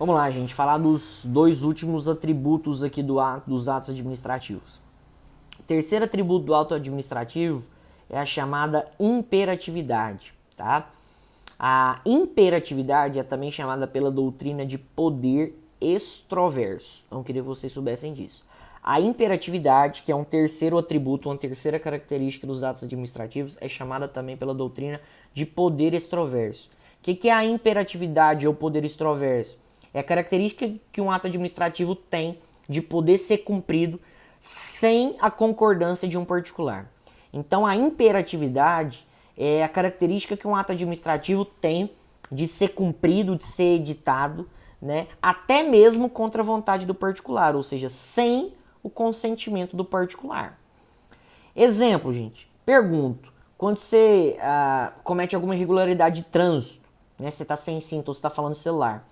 Vamos lá, gente, falar dos dois últimos atributos aqui dos atos administrativos. O terceiro atributo do ato administrativo é a chamada imperatividade, tá? A imperatividade é também chamada pela doutrina de poder extroverso. Então, eu queria que vocês soubessem disso. A imperatividade, que é um terceiro atributo, uma terceira característica dos atos administrativos, é chamada também pela doutrina de poder extroverso. O que é a imperatividade ou poder extroverso? É a característica que um ato administrativo tem de poder ser cumprido sem a concordância de um particular. Então, a imperatividade é a característica que um ato administrativo tem de ser cumprido, de ser editado, né, até mesmo contra a vontade do particular, ou seja, sem o consentimento do particular. Exemplo, gente, pergunto, quando você comete alguma irregularidade de trânsito, né, você está sem cinto ou você está falando no celular,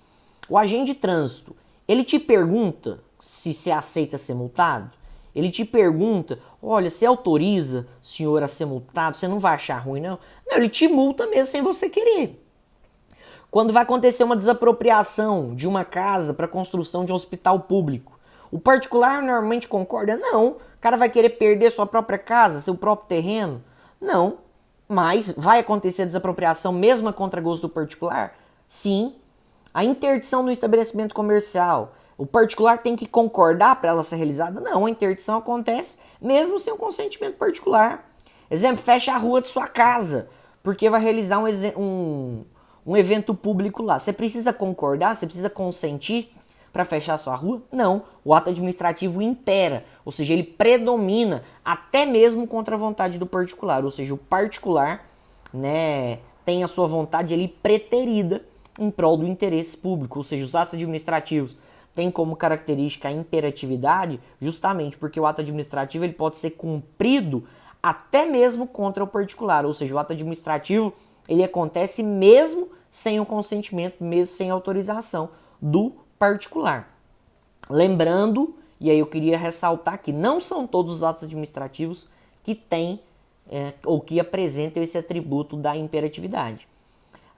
o agente de trânsito, ele te pergunta se você aceita ser multado? Ele te pergunta, olha, você autoriza o senhor a ser multado? Você não vai achar ruim, não? Não, ele te multa mesmo sem você querer. Quando vai acontecer uma desapropriação de uma casa para construção de um hospital público, o particular normalmente concorda? Não. O cara vai querer perder sua própria casa, seu próprio terreno? Não. Mas vai acontecer a desapropriação mesmo a contragosto do particular? Sim. A interdição do estabelecimento comercial, o particular tem que concordar para ela ser realizada? Não, a interdição acontece mesmo sem o consentimento particular. Exemplo, fecha a rua de sua casa, porque vai realizar um evento público lá. Você precisa concordar? Você precisa consentir para fechar a sua rua? Não. O ato administrativo impera, ou seja, ele predomina até mesmo contra a vontade do particular. Ou seja, o particular, né, tem a sua vontade ali preterida em prol do interesse público. Ou seja, os atos administrativos têm como característica a imperatividade justamente porque o ato administrativo ele pode ser cumprido até mesmo contra o particular. Ou seja, o ato administrativo ele acontece mesmo sem o consentimento, mesmo sem autorização do particular. Lembrando, e aí eu queria ressaltar que não são todos os atos administrativos que têm ou que apresentam esse atributo da imperatividade.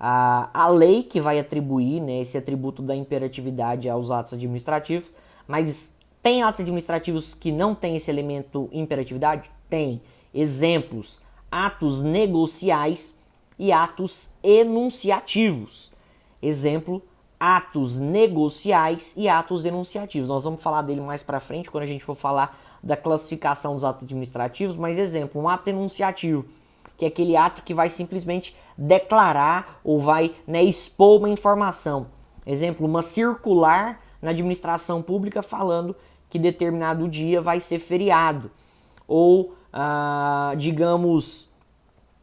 A lei que vai atribuir, né, esse atributo da imperatividade aos atos administrativos, mas tem atos administrativos que não têm esse elemento imperatividade? Tem. Exemplos, atos negociais e atos enunciativos. Exemplo, atos negociais e atos enunciativos. Nós vamos falar dele mais para frente, quando a gente for falar da classificação dos atos administrativos, mas exemplo, um ato enunciativo, que é aquele ato que vai simplesmente declarar ou vai, né, expor uma informação. Exemplo, uma circular na administração pública falando que determinado dia vai ser feriado. Ou, digamos,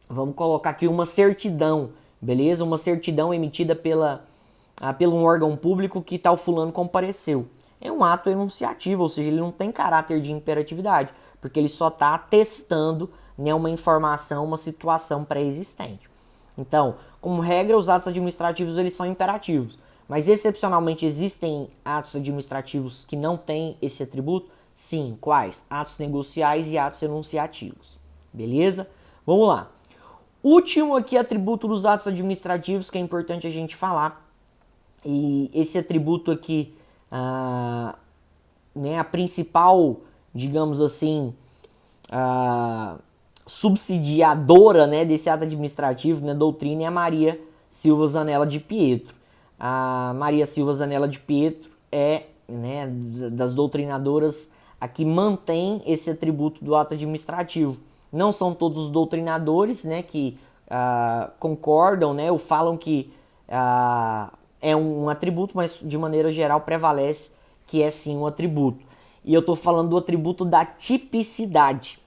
vamos colocar aqui uma certidão, beleza? Uma certidão emitida pelo um órgão público que tal fulano compareceu. É um ato enunciativo, ou seja, ele não tem caráter de imperatividade, porque ele só está atestando, né, uma informação, uma situação pré-existente. Então, como regra, os atos administrativos eles são imperativos, mas excepcionalmente existem atos administrativos que não têm esse atributo? Sim, quais? Atos negociais e atos enunciativos. Beleza? Vamos lá. Último aqui atributo dos atos administrativos que é importante a gente falar, e esse atributo aqui, né, a principal, digamos assim, subsidiadora, né, desse ato administrativo, né, doutrina, é a Maria Silva Zanella de Pietro. A Maria Silva Zanella de Pietro é, né, das doutrinadoras a que mantém esse atributo do ato administrativo. Não são todos os doutrinadores, né, que concordam, né, ou falam que é um atributo, mas de maneira geral prevalece que é sim um atributo. E eu estou falando do atributo da tipicidade.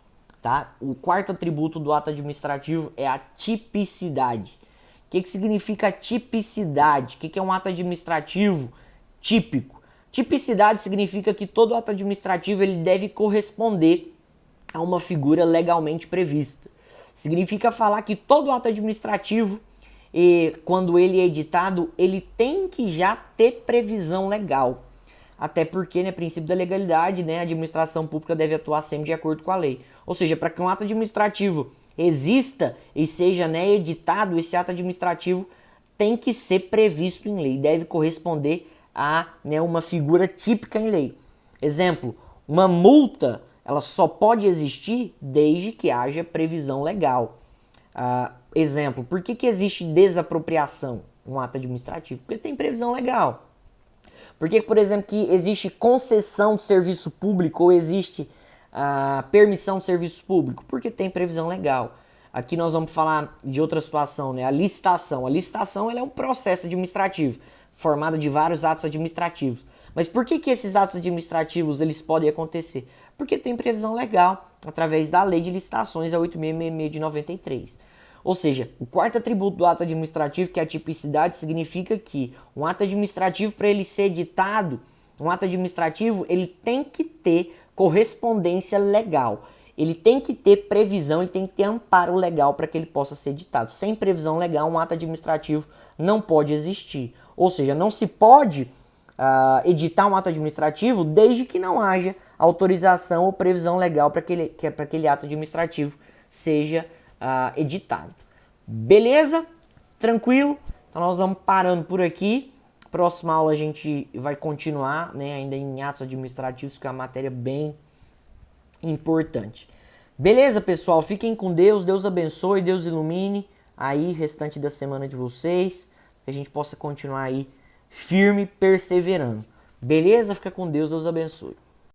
Tá? O quarto atributo do ato administrativo é a tipicidade. O que significa tipicidade? O que é um ato administrativo típico? Tipicidade significa que todo ato administrativo ele deve corresponder a uma figura legalmente prevista. Significa falar que todo ato administrativo, quando ele é editado, ele tem que já ter previsão legal. Até porque, né, princípio da legalidade, né, a administração pública deve atuar sempre de acordo com a lei. Ou seja, para que um ato administrativo exista e seja, né, editado, esse ato administrativo tem que ser previsto em lei, deve corresponder a, né, uma figura típica em lei. Exemplo, uma multa, ela só pode existir desde que haja previsão legal. Exemplo, por que existe desapropriação no ato administrativo? Porque tem previsão legal. Por que, por exemplo, que existe concessão de serviço público ou existe permissão de serviço público? Porque tem previsão legal. Aqui nós vamos falar de outra situação, né? A licitação. A licitação ela é um processo administrativo formado de vários atos administrativos. Mas por que esses atos administrativos eles podem acontecer? Porque tem previsão legal através da Lei de Licitações, a 8666 de 93. Ou seja, o quarto atributo do ato administrativo, que é a tipicidade, significa que um ato administrativo, para ele ser editado, um ato administrativo, ele tem que ter correspondência legal. Ele tem que ter previsão, ele tem que ter amparo legal para que ele possa ser editado. Sem previsão legal, um ato administrativo não pode existir. Ou seja, não se pode editar um ato administrativo desde que não haja autorização ou previsão legal para que aquele ato administrativo seja editado. Beleza? Tranquilo? Então nós vamos parando por aqui. Próxima aula a gente vai continuar, né, ainda em atos administrativos, que é uma matéria bem importante. Beleza, pessoal? Fiquem com Deus. Deus abençoe, Deus ilumine aí o restante da semana de vocês. Que a gente possa continuar aí firme, perseverando. Beleza? Fica com Deus. Deus abençoe.